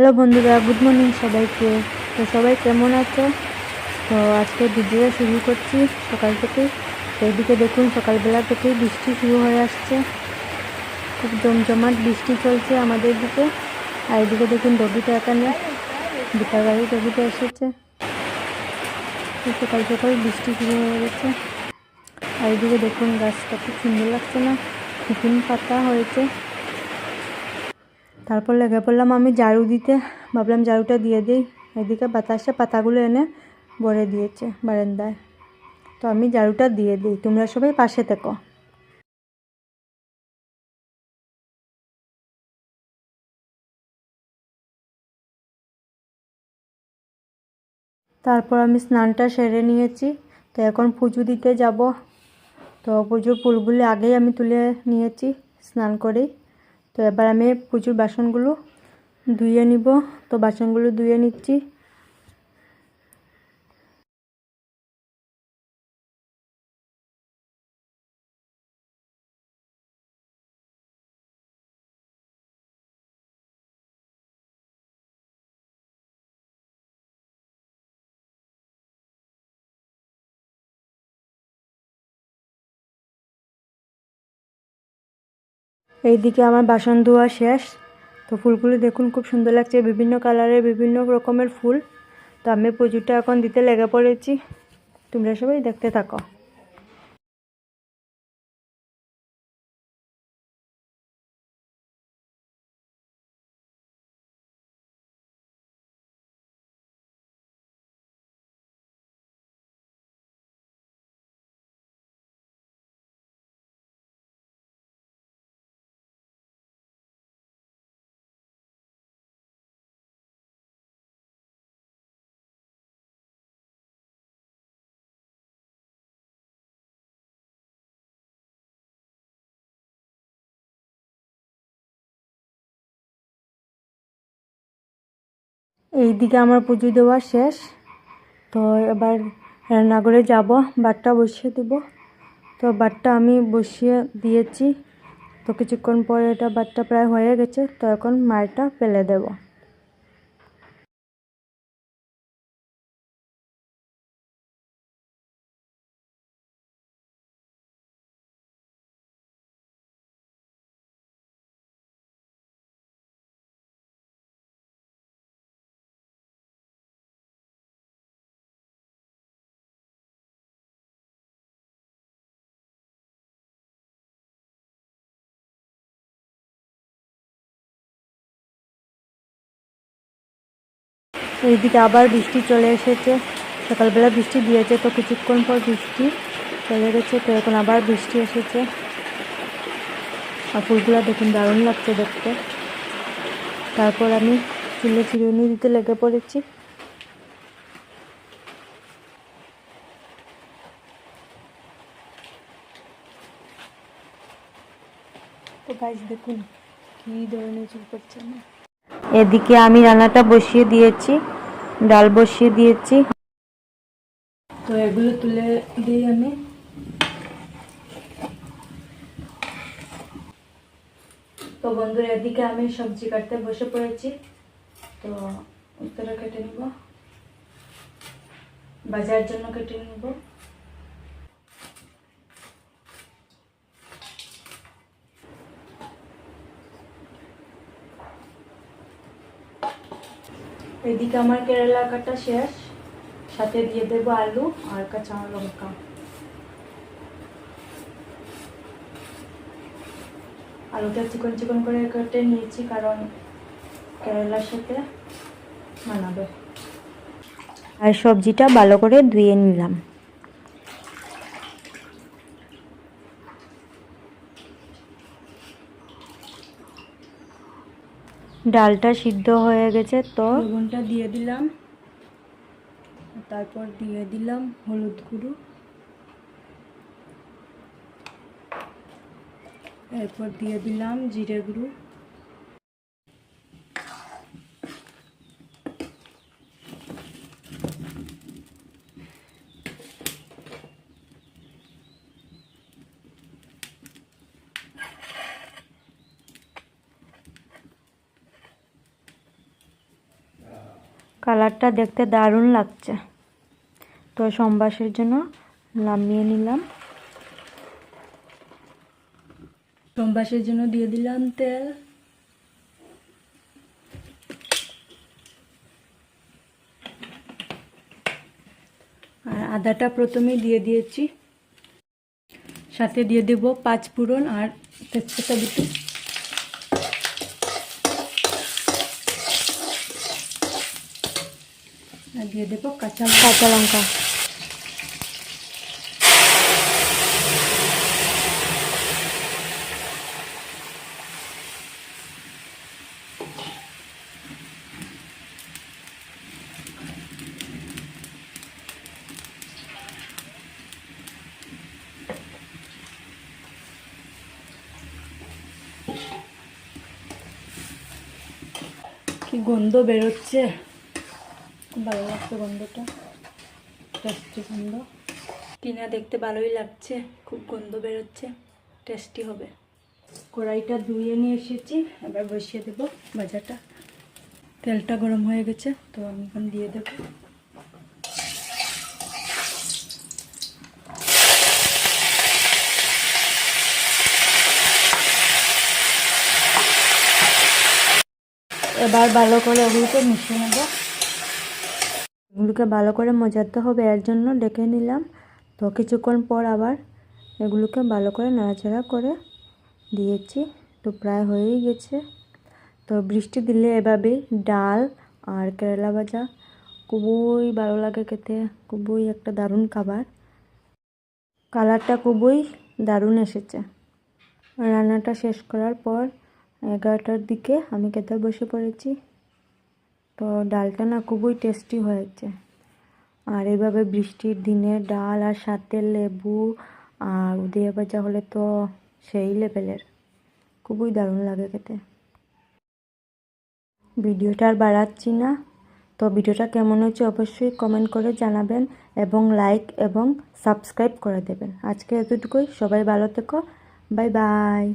Hello বন্ধুরা, good morning সবাইকে। তো সবাই কেমন আছো? তো আজকে ভিডিও শুরু করছি সকাল থেকে। তো এদিকে দেখুন সকালবেলা থেকেই বৃষ্টি শুরু হয়ে আসছে, খুব জমজমাট বৃষ্টি চলছে আমাদের দিকে। আর এদিকে দেখুন ডগিটা এখানে বিটা গাড়ি ডগিটা এসেছে। তো সকাল সকাল বৃষ্টি শুরু হয়ে গেছে। আর এদিকে দেখুন গাছটা খুব সুন্দর লাগছে না, নতুন পাতা হয়েছে। তারপর লেগে পড়লাম আমি ঝাড়ু দিতে, ভাবলাম ঝাড়ুটা দিয়ে দিই। এদিকে বাতাসে পাতাগুলো এনে ভরে দিয়েছে বারান্দায়, তো আমি ঝাড়ুটা দিয়ে দিই। তোমরা সবাই পাশে থেকো। তারপর আমি স্নানটা সেরে নিয়েছি, তো এখন পুজো দিতে যাব। তো পুজোর ফুলগুলি আগেই আমি তুলে নিয়েছি স্নান করেই। তো এবার আমি পুজোর বাসনগুলো ধুয়ে নিব। তো বাসনগুলো ধুয়ে নিচ্ছি। এইদিকে আমার বাসন ধোয়া শেষ। তো ফুলগুলো দেখুন খুব সুন্দর লাগছে, বিভিন্ন কালারের বিভিন্ন রকমের ফুল। তো আমি পুজোটা এখন দিতে লেগে পড়েছি, তোমরা সবাই দেখতে থাকো। এইদিকে আমার পুজো দেওয়া শেষ। তো এবার রান্নাঘরে যাব, ভাতটা বসিয়ে দেব। তো ভাতটা আমি বসিয়ে দিয়েছি। তো কিছুক্ষণ পরে এটা ভাতটা প্রায় হয়ে গেছে, তো এখন মারটা ফেলে দেব। এইদিকে আবার বৃষ্টি চলে এসেছে। সকালবেলা বৃষ্টি দিয়েছে, তো কিছুক্ষণ পর বৃষ্টি চলে গেছে। তো এখন আবার বৃষ্টি এসেছে। আর ফুলগুলো দেখুন দারুণ লাগছে দেখতে। তারপর আমি চুলে চিরুনি দিতে লেগে পড়েছি। তো গাইস দেখুন কি ধরনের চুল করছে না। এদিকে আমি রান্নাটা বসিয়ে দিয়েছি, ডাল বসিয়ে দিয়েছি। তো এগুলো তুলে দিই আমি। তো বন্ধুরা এদিকে আমি সবজি কাটতে বসে পড়েছি। তো উত্তরে কেটে নিব, বাজার জন্য কেটে নিব। এদিকে আমার কেরালা কাটা শেষ, সাথে দিয়ে দেবো আলু আর কাঁচা লঙ্কা। আলুটা চিকন চিকন করে কেটে নিয়েছি, কারণ কেরালার সাথে বানাবে। আর সবজিটা ভালো করে ধুয়ে নিলাম। ডালটা সিদ্ধ হয়ে গেছে, তো লবণটা দিয়ে দিলাম। তারপর দিয়ে দিলাম হলুদ গুঁড়ো। এরপর দিয়ে দিলাম জিরে গুঁড়ো। কালারটা দেখতে দারুণ লাগছে। তো সম্বাসের জন্য নামিয়ে নিলাম। সম্বাসের জন্য দিয়ে দিলাম তেল। আর আদাটা প্রথমেই দিয়ে দিয়েছি, সাথে দিয়ে দেব 5 ফোড়ন আর তেজপাতা দুটো। আর দিয়ে দেব কাঁচা লঙ্কা। কি গন্ধ বেরোচ্ছে, খুব ভালো লাগছে গন্ধটা, টেস্টি গন্ধ। কিনা দেখতে ভালোই লাগছে, খুব গন্ধ বেরোচ্ছে, টেস্টি হবে। কড়াইটা ধুয়ে নিয়ে এসেছি, এবার বসিয়ে দেবো ভাজাটা। তেলটা গরম হয়ে গেছে, তো আমি এখন দিয়ে দেবো। এবার ভালো করে ওগুলোকে মিশিয়ে নেব। এগুলোকে ভালো করে মজাতে হবে, এর জন্য ডেকে নিলাম। তো কিছুক্ষণ পর আবার এগুলোকে ভালো করে নাড়াচাড়া করে দিয়েছি। তো প্রায় হয়েই গেছে। তো বৃষ্টি দিলে এভাবে ডাল আর কেরালা ভাজা খুবই ভালো লাগে খেতে, খুবই একটা দারুণ খাবার। কালারটা খুবই দারুণ এসেছে। রান্নাটা শেষ করার পর 11টার দিকে আমি খেতে বসে পড়েছি। তো ডালটা না খুবই টেস্টি হয়েছে। আর এইভাবে বৃষ্টির দিনে ডাল আর সাথে লেবু আর উদিয়া ভাজা হলে তো সেই লেভেলের, খুবই দারুণ লাগে খেতে। ভিডিওটা আর বাড়াচ্ছি না। তো ভিডিওটা কেমন হয়েছে অবশ্যই কমেন্ট করে জানাবেন এবং লাইক এবং সাবস্ক্রাইব করে দেবেন। আজকে এতটুকুই, সবাই ভালো থেকো, বাই বাই।